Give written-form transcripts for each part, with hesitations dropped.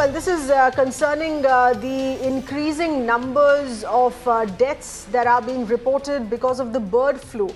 Well, this is concerning the increasing numbers of deaths that are being reported because of the bird flu.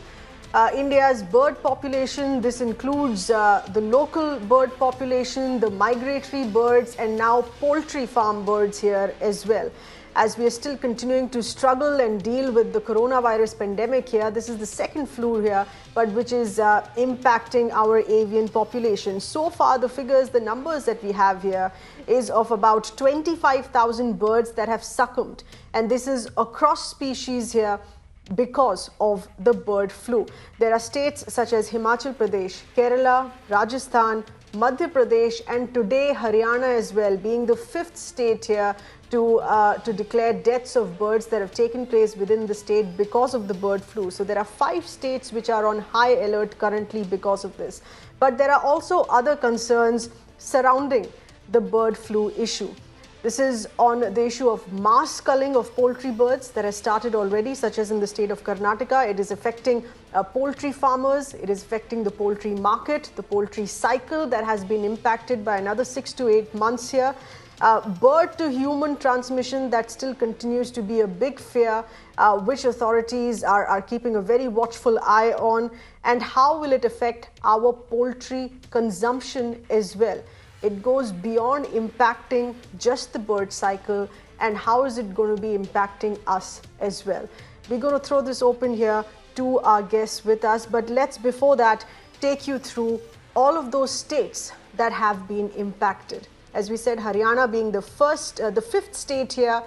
India's bird population, this includes the local bird population, the migratory birds, and now poultry farm birds here as well. As we are still continuing to struggle and deal with the coronavirus pandemic here, this is the second flu here, but which is impacting our avian population. So far, the figures, the numbers that we have here is of about 25,000 birds that have succumbed. And this is across species here because of the bird flu. There are states such as Himachal Pradesh, Kerala, Rajasthan, Madhya Pradesh, and today Haryana as well, being the fifth state here to declare deaths of birds that have taken place within the state because of the bird flu. So there are 5 states which are on high alert currently because of this. But there are also other concerns surrounding the bird flu issue. This is on the issue of mass culling of poultry birds that has started already, such as in the state of Karnataka. It is affecting poultry farmers. It is affecting the poultry market, the poultry cycle that has been impacted by another 6 to 8 months here. Bird to human transmission, that still continues to be a big fear, which authorities are keeping a very watchful eye on. And how will it affect our poultry consumption as well? It goes beyond impacting just the bird cycle, and how is it going to be impacting us as well? We're going to throw this open here to our guests with us, but let's before that take you through all of those states that have been impacted. As we said, Haryana being the fifth state here,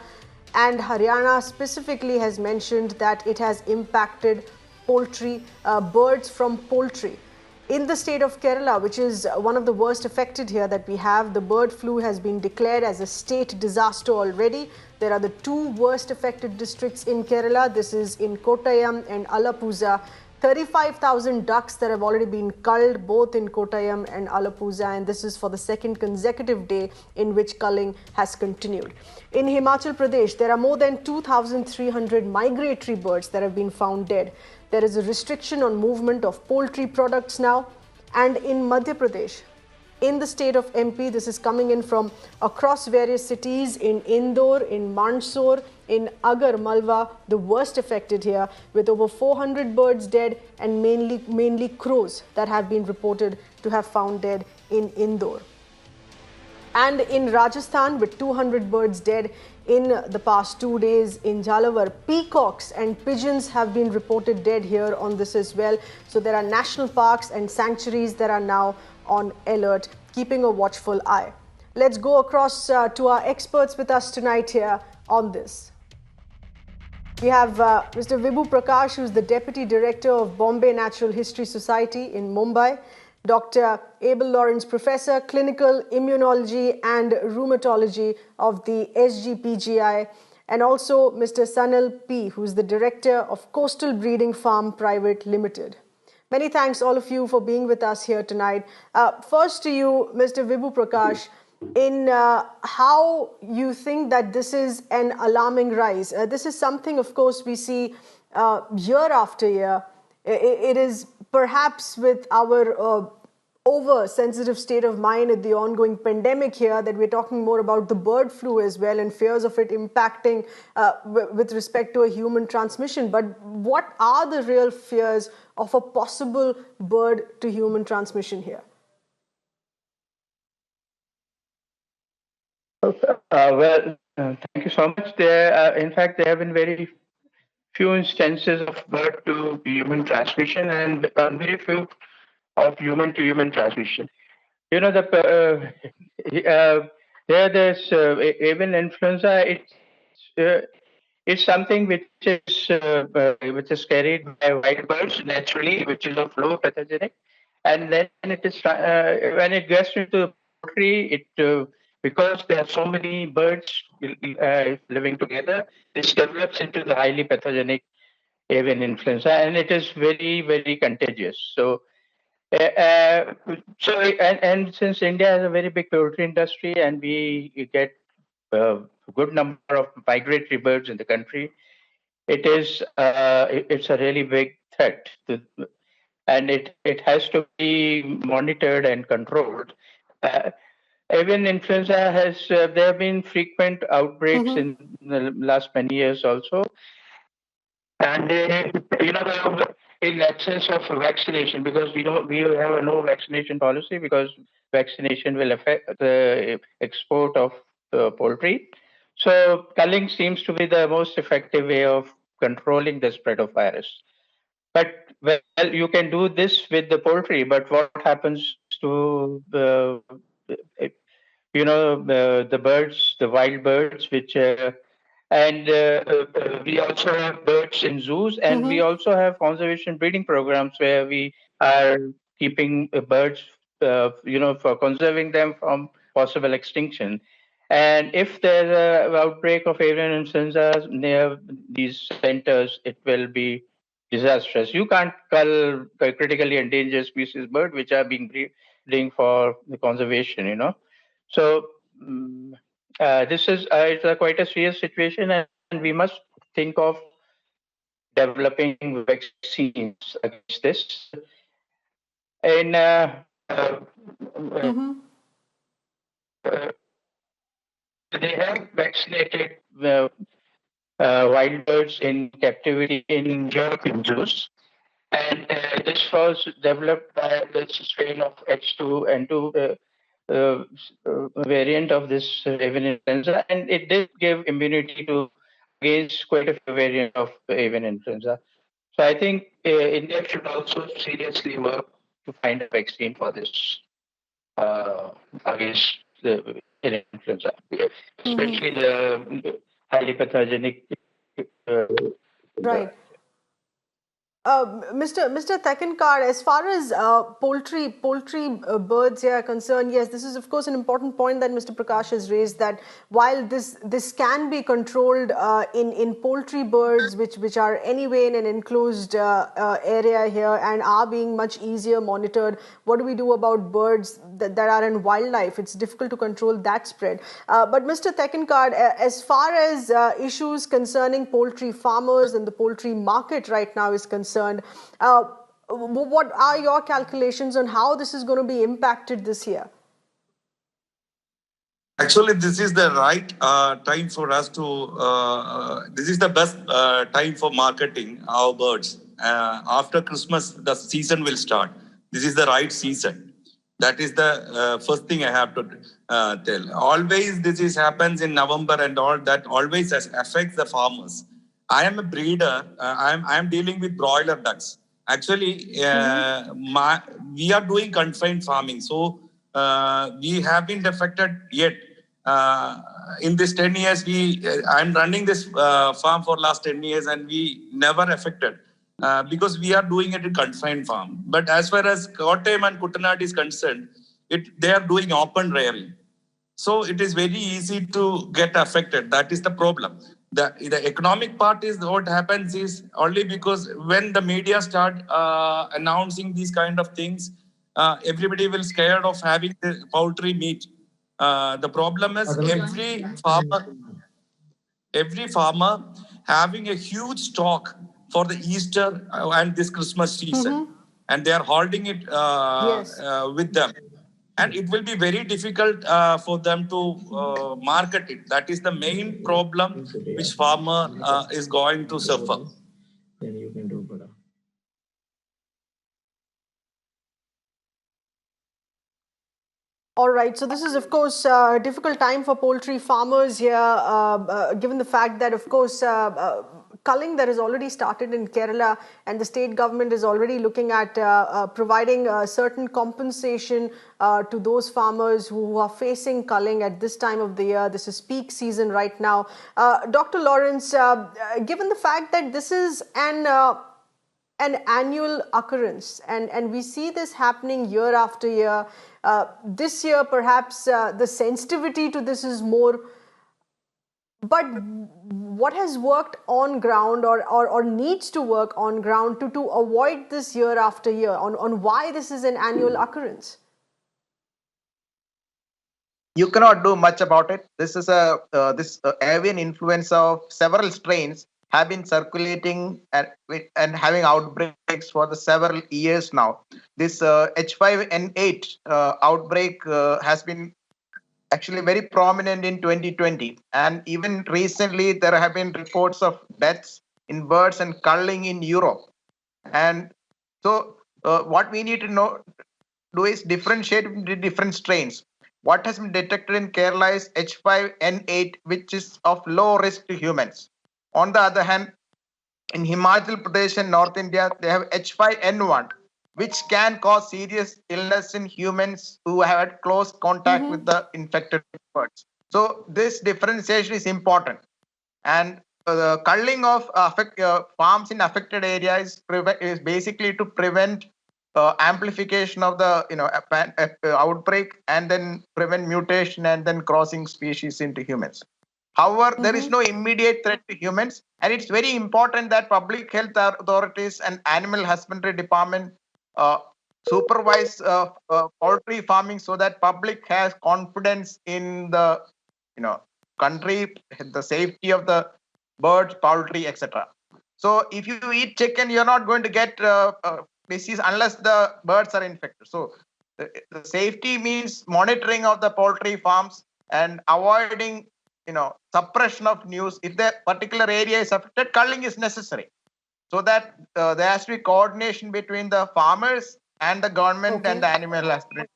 and Haryana specifically has mentioned that it has impacted poultry, birds from poultry. In the state of Kerala, which is one of the worst affected here that we have, the bird flu has been declared as a state disaster already. There are the 2 worst affected districts in Kerala. This is in Kottayam and Alappuzha. 35,000 ducks that have already been culled both in Kottayam and Alappuzha, and this is for the second consecutive day in which culling has continued. In Himachal Pradesh, there are more than 2,300 migratory birds that have been found dead. There is a restriction on movement of poultry products now. And in Madhya Pradesh, in the state of MP, this is coming in from across various cities in Indore, in Mandsaur, in Agar Malwa, the worst affected here, with over 400 birds dead and mainly crows that have been reported to have found dead in Indore. And in Rajasthan, with 200 birds dead in the past 2 days in Jhalawar, peacocks and pigeons have been reported dead here on this as well. So there are national parks and sanctuaries that are now on alert, keeping a watchful eye. Let's go across to our experts with us tonight here on this. We have Mr. Vibhu Prakash, who's the Deputy Director of Bombay Natural History Society in Mumbai. Dr. Abel Lawrence, Professor, Clinical Immunology and Rheumatology of the SGPGI, and also Mr. Sanal P, who's the Director of Coastal Breeding Farm Private Limited. Many thanks all of you for being with us here tonight. First to you, Mr. Vibhu Prakash, in how you think that this is an alarming rise. This is something, of course, we see year after year. It is perhaps with our over-sensitive state of mind at the ongoing pandemic here that we're talking more about the bird flu as well and fears of it impacting with respect to a human transmission. But what are the real fears of a possible bird to human transmission here? Thank you so much. In fact, there have been very few instances of bird to human transmission and very few of human to human transmission. You know, there's avian influenza. It's something which is carried by wild birds naturally, which is of low pathogenic, and then it is when it gets into the poultry, because there are so many birds living together, this develops into the highly pathogenic avian influenza, and it is very, very contagious. And since India has a very big poultry industry, and we get a good number of migratory birds in the country, it's a really big threat, and it has to be monitored and controlled. avian influenza has there have been frequent outbreaks Mm-hmm. in the last many years also, and in absence of vaccination, because we have a no vaccination policy, because vaccination will affect the export of poultry. So culling seems to be the most effective way of controlling the spread of virus. But well, you can do this with the poultry, but what happens to the birds, the wild birds, which we also have birds in zoos, and we Mm-hmm. also have conservation breeding programs where we are keeping birds, for conserving them from possible extinction. And if there's a outbreak of avian influenza near these centers, it will be disastrous. You can't cull a critically endangered species bird which are being breeding for the conservation. So this is it's quite a serious situation, and we must think of developing vaccines against this. And Mm-hmm. uh, they have vaccinated wild birds in captivity in European zoos. And this was developed by this strain of H2N2 variant of this avian influenza, and it did give immunity to against quite a few variants of avian influenza. So I think India should also seriously work to find a vaccine for this against the avian influenza, Mm-hmm. especially the highly pathogenic. Uh, Right. Mr. Thekkinkad, as far as poultry birds here are concerned, yes, this is of course an important point that Mr. Prakash has raised, that while this can be controlled in poultry birds, which are anyway in an enclosed area here and are being much easier monitored. What do we do about birds that are in wildlife? It's difficult to control that spread. But Mr. Thekkinkad, as far as issues concerning poultry farmers and the poultry market right now is concerned, what are your calculations on how this is going to be impacted this year? Actually, this is the right time for us to. This is the best time for marketing our birds. After Christmas, the season will start. This is the right season. That is the first thing I have to tell. Always, this is happens in November and all that. Always affects the farmers. I am a breeder. I am dealing with broiler ducks. Actually, we are doing confined farming, so we have been affected yet. In this 10 years, I'm running this farm for last 10 years, and we never affected because we are doing it in confined farm. But as far as Kottayam and Kuttanad is concerned, they are doing open rearing. So it is very easy to get affected. That is the problem. The economic part is what happens is only because when the media start announcing these kind of things, everybody will scared of having the poultry meat. The problem is every farmer having a huge stock for the Easter and this Christmas season, Mm-hmm. and they are holding it Yes. with them, and it will be very difficult for them to market it. That is the main problem which farmer is going to suffer. All right, so this is, of course, a difficult time for poultry farmers here, given the fact that, of course, culling that has already started in Kerala, and the state government is already looking at providing certain compensation to those farmers who are facing culling at this time of the year. This is peak season right now. Dr. Lawrence, given the fact that this is an annual occurrence, and we see this happening year after year. This year, perhaps the sensitivity to this is more, but what has worked on ground or needs to work on ground to avoid this year after year, on why this is an annual occurrence? You cannot do much about it. This is this avian influenza of several strains have been circulating and having outbreaks for the several years now. This H5N8 outbreak has been actually very prominent in 2020. And even recently, there have been reports of deaths in birds and culling in Europe. And so, what we need to do is differentiate the different strains. What has been detected in Kerala is H5N8, which is of low risk to humans. On the other hand, in Himachal Pradesh and North India, they have H5N1, which can cause serious illness in humans who have had close contact with the infected birds. So this differentiation is important. And the culling of farms in affected areas is basically to prevent amplification of the outbreak, and then prevent mutation and then crossing species into humans. However, there is no immediate threat to humans, and it's very important that public health authorities and animal husbandry department supervise poultry farming so that public has confidence in the country, the safety of the birds, poultry, etc. So if you eat chicken, you're not going to get disease unless the birds are infected. So the safety means monitoring of the poultry farms and avoiding suppression of news. If the particular area is affected, culling is necessary, so that there has to be coordination between the farmers and the government and the animal husbandry.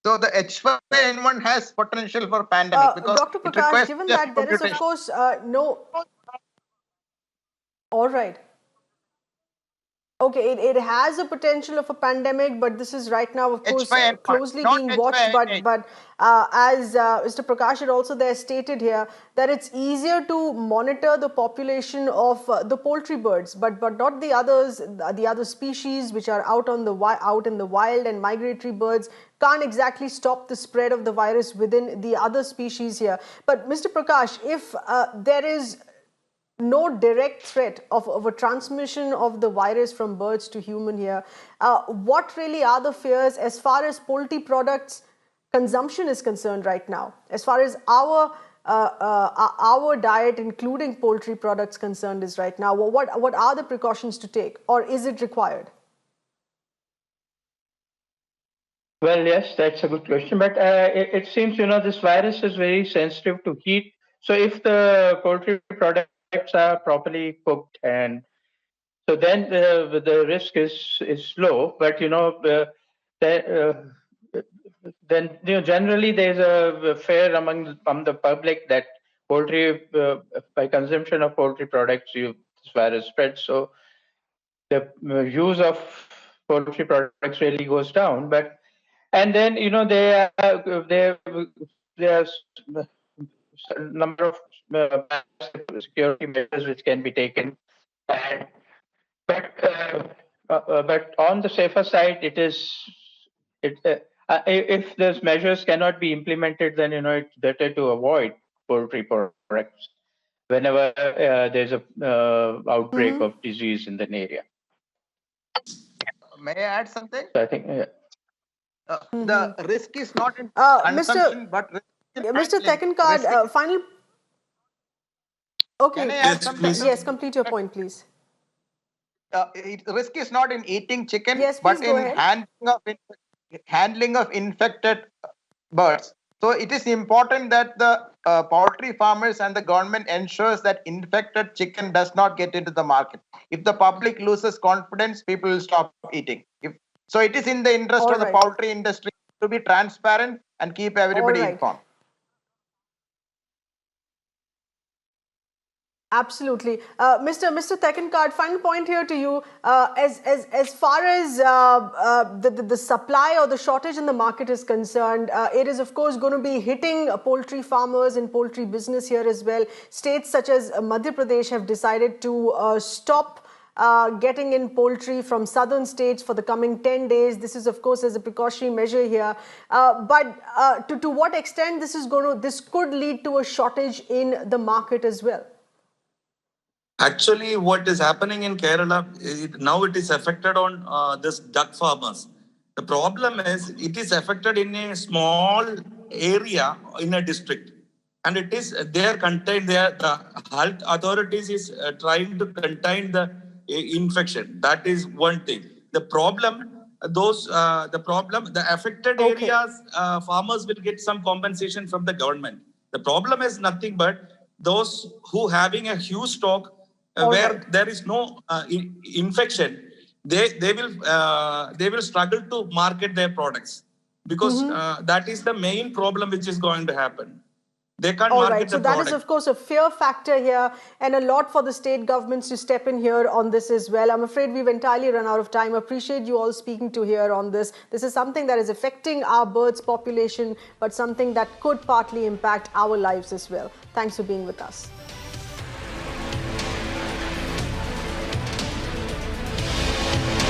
So the H5N1 has potential for pandemic because Dr. it Prakash, requires given that there is, of course, no. All right. Okay, it has a potential of a pandemic, but this is right now, of course, H5N1, closely not being watched. H5N8. But as Mr. Prakash had also there stated here, that it's easier to monitor the population of the poultry birds, but not the others, the other species which are out in the wild, and migratory birds can't exactly stop the spread of the virus within the other species here. But Mr. Prakash, if there is no direct threat of a transmission of the virus from birds to human here, what really are the fears as far as poultry products consumption is concerned right now, as far as our diet, including poultry products, concerned is right now? What are the precautions to take, or is it required? Well, yes, that's a good question. But it seems, this virus is very sensitive to heat. So if the poultry products are properly cooked, and so then the risk is low. But then generally there's a fear from the public that poultry by consumption of poultry products, this virus spreads. So the use of poultry products really goes down. And then there are a number of security measures which can be taken, and but on the safer side, if those measures cannot be implemented, then it's better to avoid poultry products whenever there's a outbreak of disease in an area. May I add something? So I think the risk is not in consumption, but risk in Mr. handling. Thekkinkad, final. Okay. Can I add something? Yes, complete your point, please. Risk is not in eating chicken, Yes, but please go in ahead. handling of infected birds. So it is important that the poultry farmers and the government ensures that infected chicken does not get into the market. If the public loses confidence, people will stop eating. So it is in the interest of the poultry industry to be transparent and keep everybody informed. Absolutely. Mr. Thekkinkad, final point here to you. As far as the supply or the shortage in the market is concerned, it is of course going to be hitting poultry farmers and poultry business here as well. States such as Madhya Pradesh have decided to stop getting in poultry from southern states for the coming 10 days. This is of course as a precautionary measure here. But to what extent this could lead to a shortage in the market as well? Actually, what is happening in Kerala, now it is affected on this duck farmers. The problem is it is affected in a small area in a district. And they are contained there. The health authorities is trying to contain the infection. That is one thing. The problem the problem, the affected areas, farmers will get some compensation from the government. The problem is nothing but those who having a huge stock where there is no infection, they will struggle to market their products because that is the main problem which is going to happen. They can't market the So product. that is, of course, a fear factor here, and a lot for the state governments to step in here on this as well. I'm afraid we've entirely run out of time. Appreciate you all speaking to here on this. This is something that is affecting our birds population, but something that could partly impact our lives as well. Thanks for being with us.